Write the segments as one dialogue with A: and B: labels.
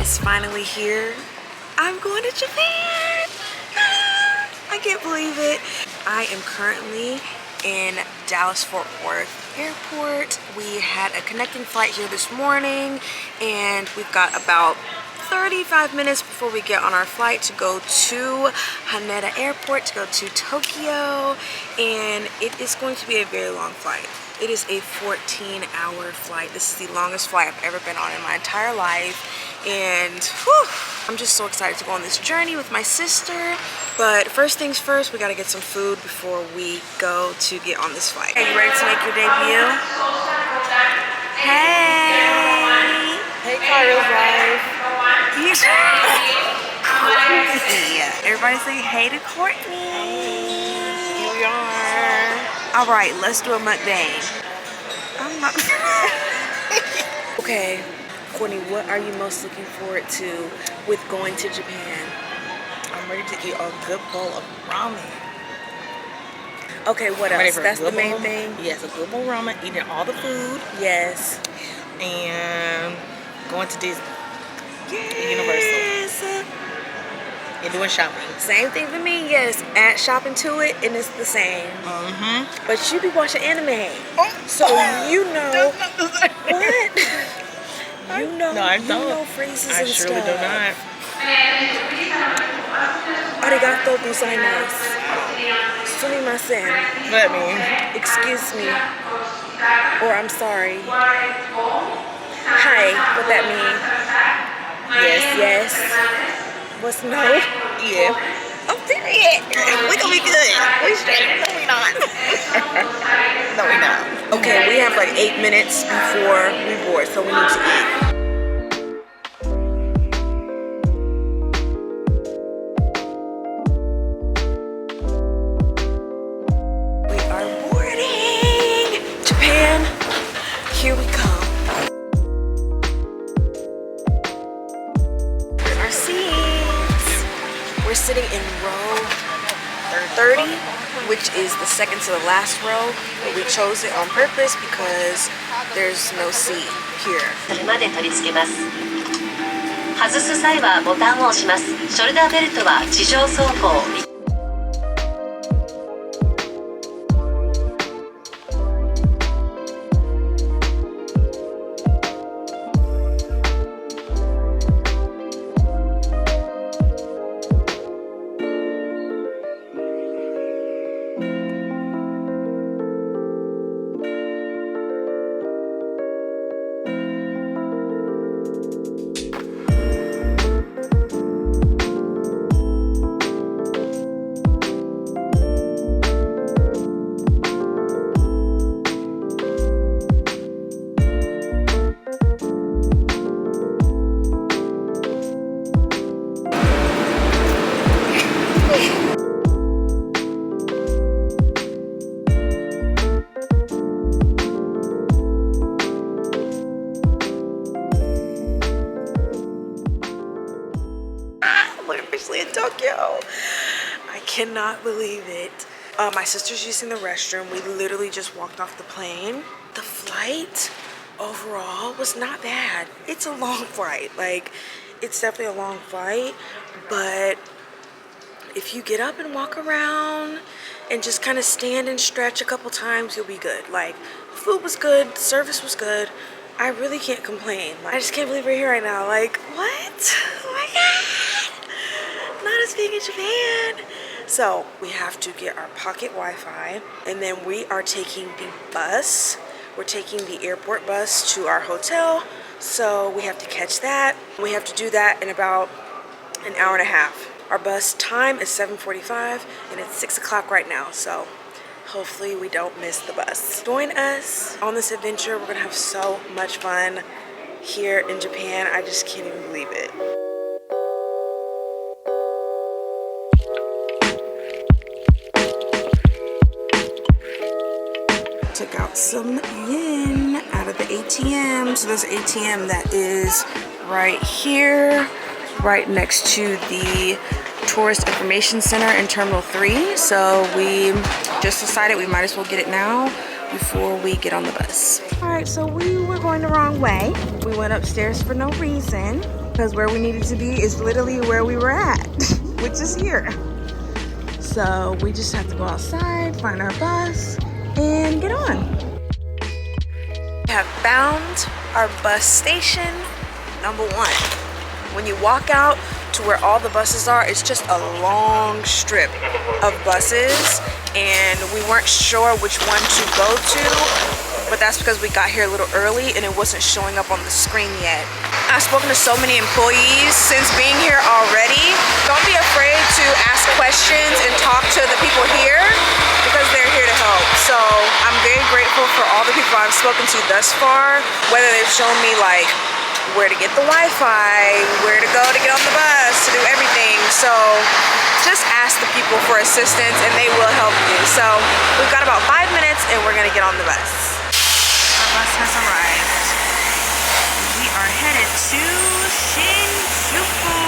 A: is finally here. I'm going to Japan. I can't believe it. I am currently in Dallas-Fort Worth Airport. We had a connecting flight here this morning, and we've got about 35 minutes before we get on our flight to go to Haneda Airport to go to Tokyo, and it is going to be a very long flight. It is a 14-hour flight. This is the longest flight I've ever been on in my entire life, and whew, I'm just so excited to go on this journey with my sister. But first things first, we gotta get some food before we go to get on this flight. Are you ready to make your debut? Hey! Hey, Kyra's wife. Everybody say hey to Courtney. Here we are. All right, let's do a mukbang. I'm not. Okay, Courtney, what are you most looking forward to with going to Japan?
B: I'm ready to eat a good bowl of ramen.
A: Okay, what else? That's the main thing?
B: Yes, a good bowl of ramen, eating all the food.
A: Yes.
B: And going to Disney.
A: Yes.
B: Universal. And doing shopping.
A: Same thing for me, yes. Add shopping to it, and it's the same.
B: Mm-hmm.
A: But you be watching anime. So you know. What? You know.
B: No, I don't.
A: You know phrases and stuff.
B: I surely do not.
A: Arigato gozaimasu. Sumimasen.
B: What that mean?
A: Excuse me. Or I'm sorry. Hi, what that mean? Yes, yes. What's no?
B: Yeah.
A: Oh, period.
B: We gonna be good. We straight. No, we not. No, we not.
A: Okay, we have like 8 minutes before we board, so we need to eat. We are boarding. Japan, here we come. Here's our seats. We're sitting in row 30, which is the second to the last row, but we chose it on purpose because there's no seat here.
C: それまで取り付けます。外す際はボタンを押します。ショルダーベルトは地上走行。
A: In Tokyo. I cannot believe it. My sister's using the restroom. We literally just walked off the plane. The flight overall was not bad. It's a long flight. Like, it's definitely a long flight, but if you get up and walk around and just kind of stand and stretch a couple times, you'll be good. Like, the food was good, service was good. I really can't complain. I just can't believe we're here right now. Like, what? Oh my God. Not as big in Japan. So we have to get our pocket Wi-Fi, and then we are taking the bus. We're taking the airport bus to our hotel, so we have to catch that. We have to do that in about an hour and a half. Our bus time is 7:45, and it's 6 o'clock right now, so hopefully we don't miss the bus. Join us on this adventure. We're gonna have so much fun here in Japan. I just can't even believe it. Took out some yen out of the ATM. So there's an ATM that is right here, right next to the Tourist Information Center in Terminal 3. So we just decided we might as well get it now before we get on the bus. All right, so we were going the wrong way. We went upstairs for no reason. because where we needed to be is literally where we were at, which is here. So we just have to go outside, find our bus, and get on. We have found our bus station, number 1. When you walk out to where all the buses are, it's just a long strip of buses, and we weren't sure which one to go to, but that's because we got here a little early and it wasn't showing up on the screen yet. I've spoken to so many employees since being here already. Don't be afraid to ask questions and talk to the people here because they're here to help. So I'm very grateful for all the people I've spoken to thus far, whether they've shown me like where to get the Wi-Fi, where to go to get on the bus, to do everything. So just ask the people for assistance and they will help you. So we've got about 5 minutes and we're gonna get on the bus. Our bus has arrived. We are headed to Shinjuku.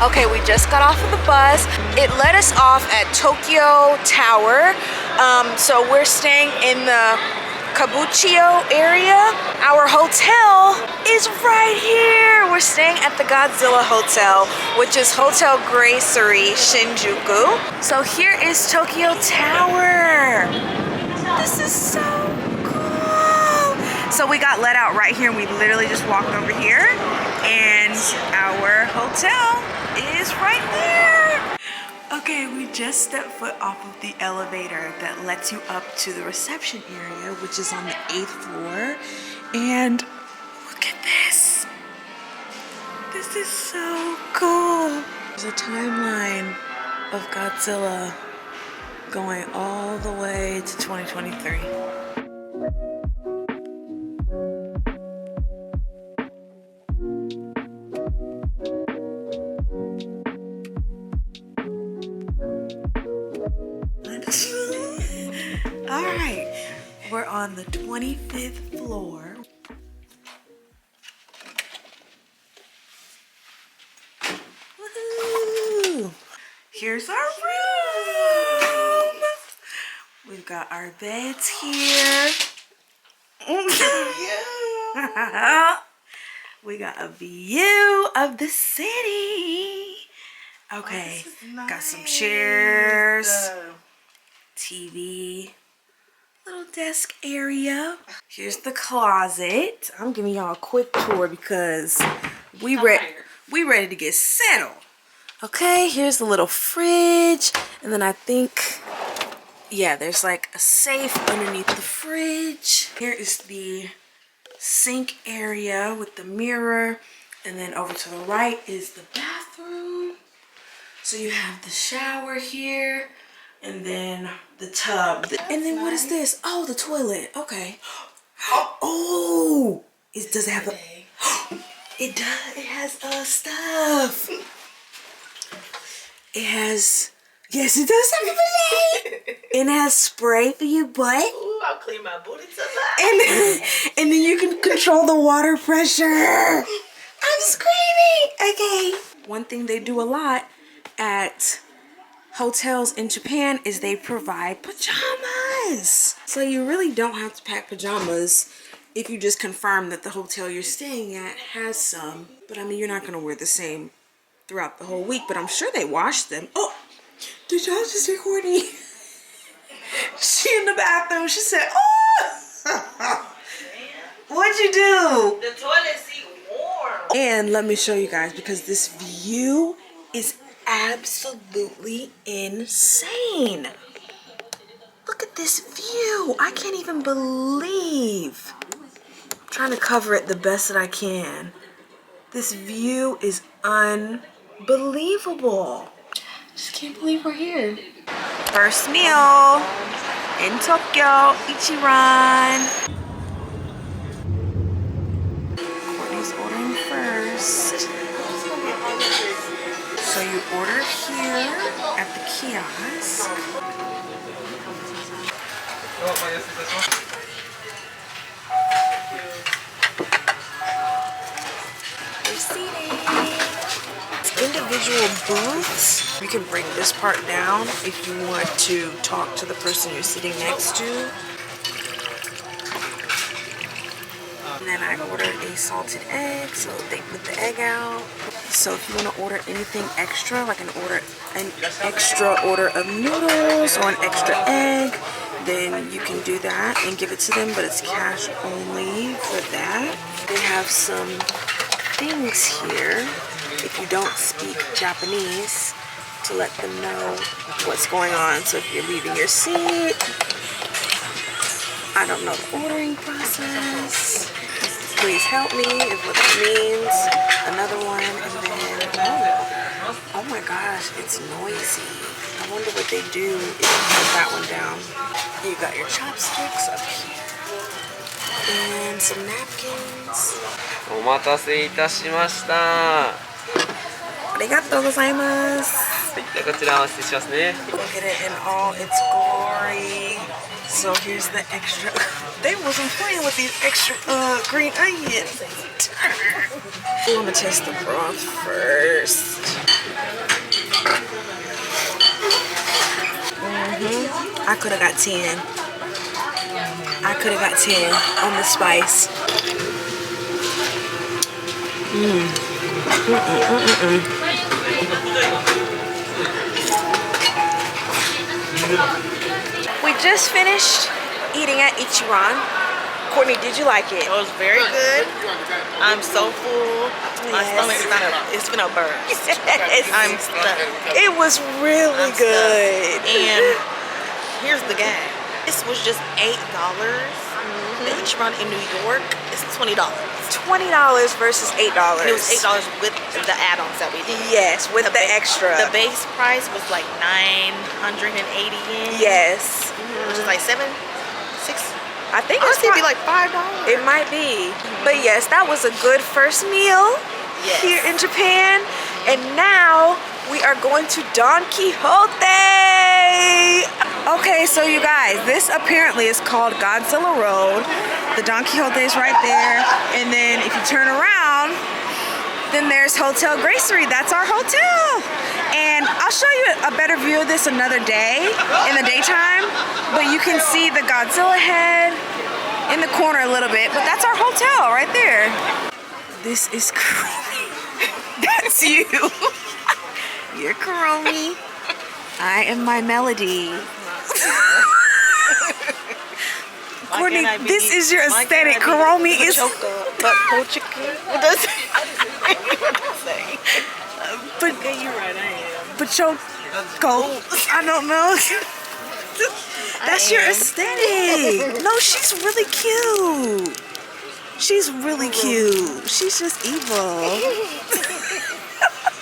A: Okay, we just got off of the bus. It let us off at Tokyo Tower. So we're staying in the Kabukicho area. Our hotel is right here. We're staying at the Godzilla Hotel, which is Hotel Gracery Shinjuku. So here is Tokyo Tower. This is so cool. So we got let out right here and we literally just walked over here and our hotel is right there. Okay, we just stepped foot off of the elevator that lets you up to the reception area, which is on the 8th floor. And look at this. This is so cool. There's a timeline of Godzilla going all the way to 2023. All right, we're on the 25th floor. Woohoo! Here's our room. We've got our beds here. We got a view of the city. Okay, nice. Got some chairs, TV, little desk area. Here's the closet. I'm giving y'all a quick tour because we ready to get settled. Okay, here's the little fridge, and then I think, yeah, there's like a safe underneath the fridge. Here is the sink area with the mirror, and then over to the right is the bathroom. So you have the shower here, and then the tub. And then what is this? Oh, the toilet. Okay. Oh, does it have a... It does. It has stuff. It has... Yes, it does have a bidet. And it has spray for your butt.
B: Ooh, I'll clean my booty tonight.
A: And then you can control the water pressure. I'm screaming. Okay. One thing they do a lot at hotels in Japan is they provide pajamas. So you really don't have to pack pajamas if you just confirm that the hotel you're staying at has some. But I mean, you're not gonna wear the same throughout the whole week, but I'm sure they wash them. Oh, did y'all just record me? She in the bathroom, she said, oh, what'd you do?
B: The toilet seat warm.
A: And let me show you guys, because this view is absolutely insane. Look at this view. I can't even believe. I'm trying to cover it the best that I can. This view is unbelievable. Just can't believe we're here. First meal in Tokyo, Ichiran. Courtney's ordering first. So you order here at the kiosk. individual booths. You can bring this part down if you want to talk to the person you're sitting next to. And then I ordered a salted egg, so they put the egg out. So if you want to order anything extra, like an extra order of noodles or an extra egg, then you can do that and give it to them, but it's cash only for that. They have some things here if you don't speak Japanese to let them know what's going on. So if you're leaving your seat, I don't know the ordering process, please help me if what that means. Another one, and then oh my gosh, it's noisy. I wonder what they do if you put that one down. You got your chopsticks up here and some napkins.
D: お待たせいたしました。は
A: ありがとうございます。
D: い、ではこちらお失礼しますね。
A: Look at it in all its glory. So here's the extra. They wasn't playing with these extra green onions. I'm gonna taste the broth first. I could have got 10. I could have got 10 on the spice. We just finished eating at Ichiran. Courtney, did you like it?
B: It was very good. I'm so full. My stomach's it's gonna burst. I'm stuck.
A: It was really good.
B: And here's the gag. This was just $8. The Ichiran in New York is $20.
A: $20 versus $8.
B: It was $8 with the add-ons that we did.
A: Yes, with the extra.
B: The base price was like 980 yen.
A: Yes.
B: Which is like 6.
A: I think
B: Honestly, it'd be like $5.
A: It might be. But yes, that was a good first meal here in Japan. And now we are going to Don Quixote. Okay, so you guys, this apparently is called Godzilla Road. The Don Quixote is right there. And then if you turn around, then there's Hotel Gracery. That's our hotel. And I'll show you a better view of this another day in the daytime. But you can see the Godzilla head in the corner a little bit. But that's our hotel right there. This is Kuromi. That's you. You're Kuromi. I am my melody. Courtney, this is your aesthetic. Kuromi is.
B: But Pochika. What does it say?
A: But
B: Okay, you're right, I am.
A: Go. I don't know. That's your aesthetic. No, she's really cute. She's really cute. She's just evil.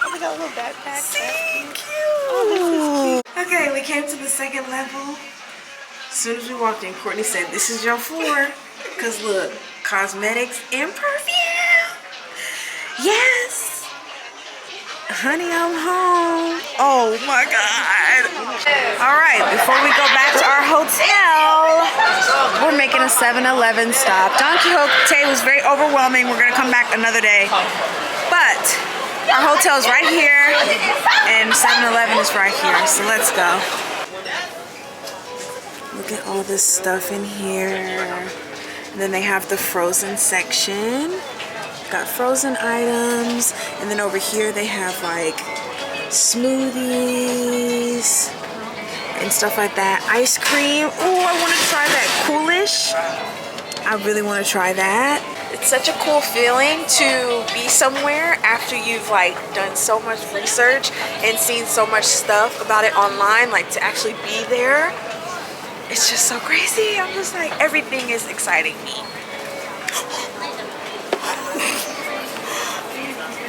B: I got a little backpack.
A: See, cute. Okay, we came to the second level. As soon as we walked in, Courtney said, "This is your floor." Cause look, cosmetics and perfume. Yes. Honey, I'm home. Oh my God. All right, before we go back to our hotel, we're making a 7-Eleven stop. Don Quixote was very overwhelming. We're gonna come back another day. But our hotel is right here and 7-Eleven is right here. So let's go. Look at all this stuff in here. And then they have the frozen section. Got frozen items, and then over here they have like smoothies and stuff like that. Ice cream. Oh, I want to try that Coolish. I really want to try that. It's such a cool feeling to be somewhere after you've like done so much research and seen so much stuff about it online, like to actually be there. It's just so crazy. I'm just like, everything is exciting me.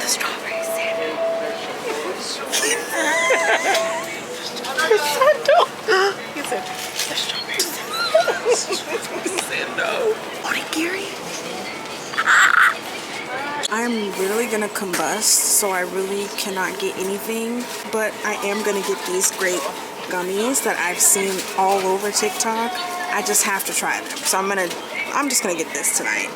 A: The strawberry sandwich. He said, the strawberry sandwich. Onigiri. I'm literally gonna combust, so I really cannot get anything, but I am gonna get these grape gummies that I've seen all over TikTok. I just have to try them, so I'm just gonna get this tonight.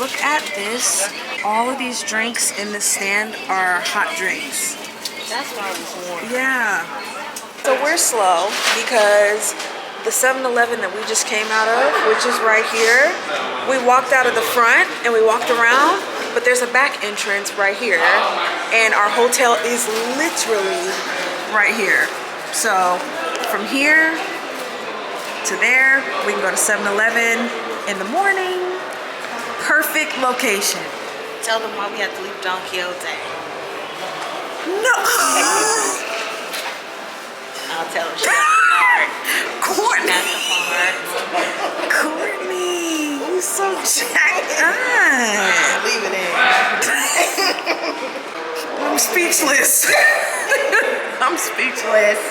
A: Look at this. All of these drinks in the stand are hot drinks.
B: That's why I was warm.
A: Yeah. So we're slow because the 7-Eleven that we just came out of, which is right here, we walked out of the front and we walked around, but there's a back entrance right here, and our hotel is literally right here. So from here to there, we can go to 7-Eleven in the morning. Perfect location.
B: Tell them why we have to leave Don Quixote.
A: No.
B: I'll tell them she has the heart.
A: Courtney.
B: That's the heart.
A: Courtney, you so jacked up.
B: Leave it in.
A: I'm speechless. I'm speechless.